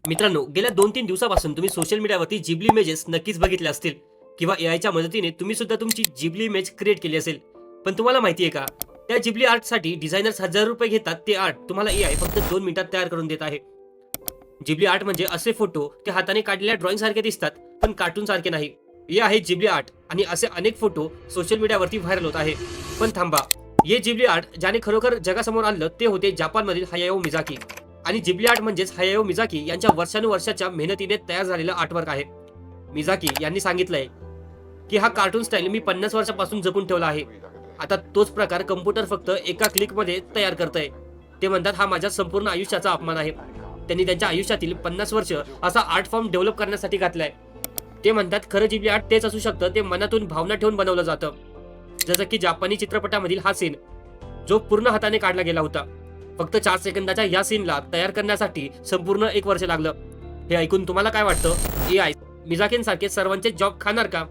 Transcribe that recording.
मित्रांनो, गेल्या 2-3 दिवसापासून तुम्ही सोशल मीडियावरती जिबली इमेजेस नक्कीच बघितले असतील किंवा एआयच्या मदतीने तुम्ही सुद्धा तुमची जिबली इमेज क्रिएट केली असेल. पण तुम्हाला माहिती आहे का, त्या जिबली आर्टसाठी डिझायनर्स ₹1000 घेतात, ते आर्ट तुम्हाला एआय फक्त 2 मिनिटात तयार करून देत आहे. जिबली आर्ट म्हणजे असे फोटो ते हाताने काढलेल्या ड्रॉइंग सारखे दिसतात, पण कार्टून सारखे नाही. हे आहे जिबली आर्ट आणि असे अनेक फोटो सोशल मीडियावरती व्हायरल होत आहे. पण थांबा, हे जिबली आर्ट ज्याने खरोखर जगासमोर आणलं ते होते जपानमधील हायाओ मिझाकी. आणि जिबली आर्ट म्हणजेच हायाओ मिझाकी यांच्या वर्षानुवर्षाच्या मेहनतीने तयार झालेलं आर्टवर्क आहे. मिझाकी यांनी सांगितलंय की हा कार्टून स्टाईल मी 50 वर्षापासून जपून ठेवला आहे. आता तोच प्रकार कम्प्युटर फक्त एका क्लिकमध्ये तयार करतंय. ते म्हणतात हा माझ्या संपूर्ण आयुष्याचा अपमान आहे. त्यांनी त्यांच्या आयुष्यातील 50 वर्ष असा आर्ट फॉर्म डेव्हलप करण्यासाठी घातलाय. ते म्हणतात खरं जिबली आर्ट तेच असू शकतं, ते मनातून भावना ठेवून बनवलं जातं. जसं की जापानी चित्रपटामधील हा सीन जो पूर्ण हाताने काढला गेला होता. फक्त 4 सेकंदाच्या या सीनला तयार करण्यासाठी संपूर्ण 1 वर्ष लागलं. हे ऐकून तुम्हाला काय वाटतं? एआय मिझाकींसारखे सर्वांचे जॉब खाणार का?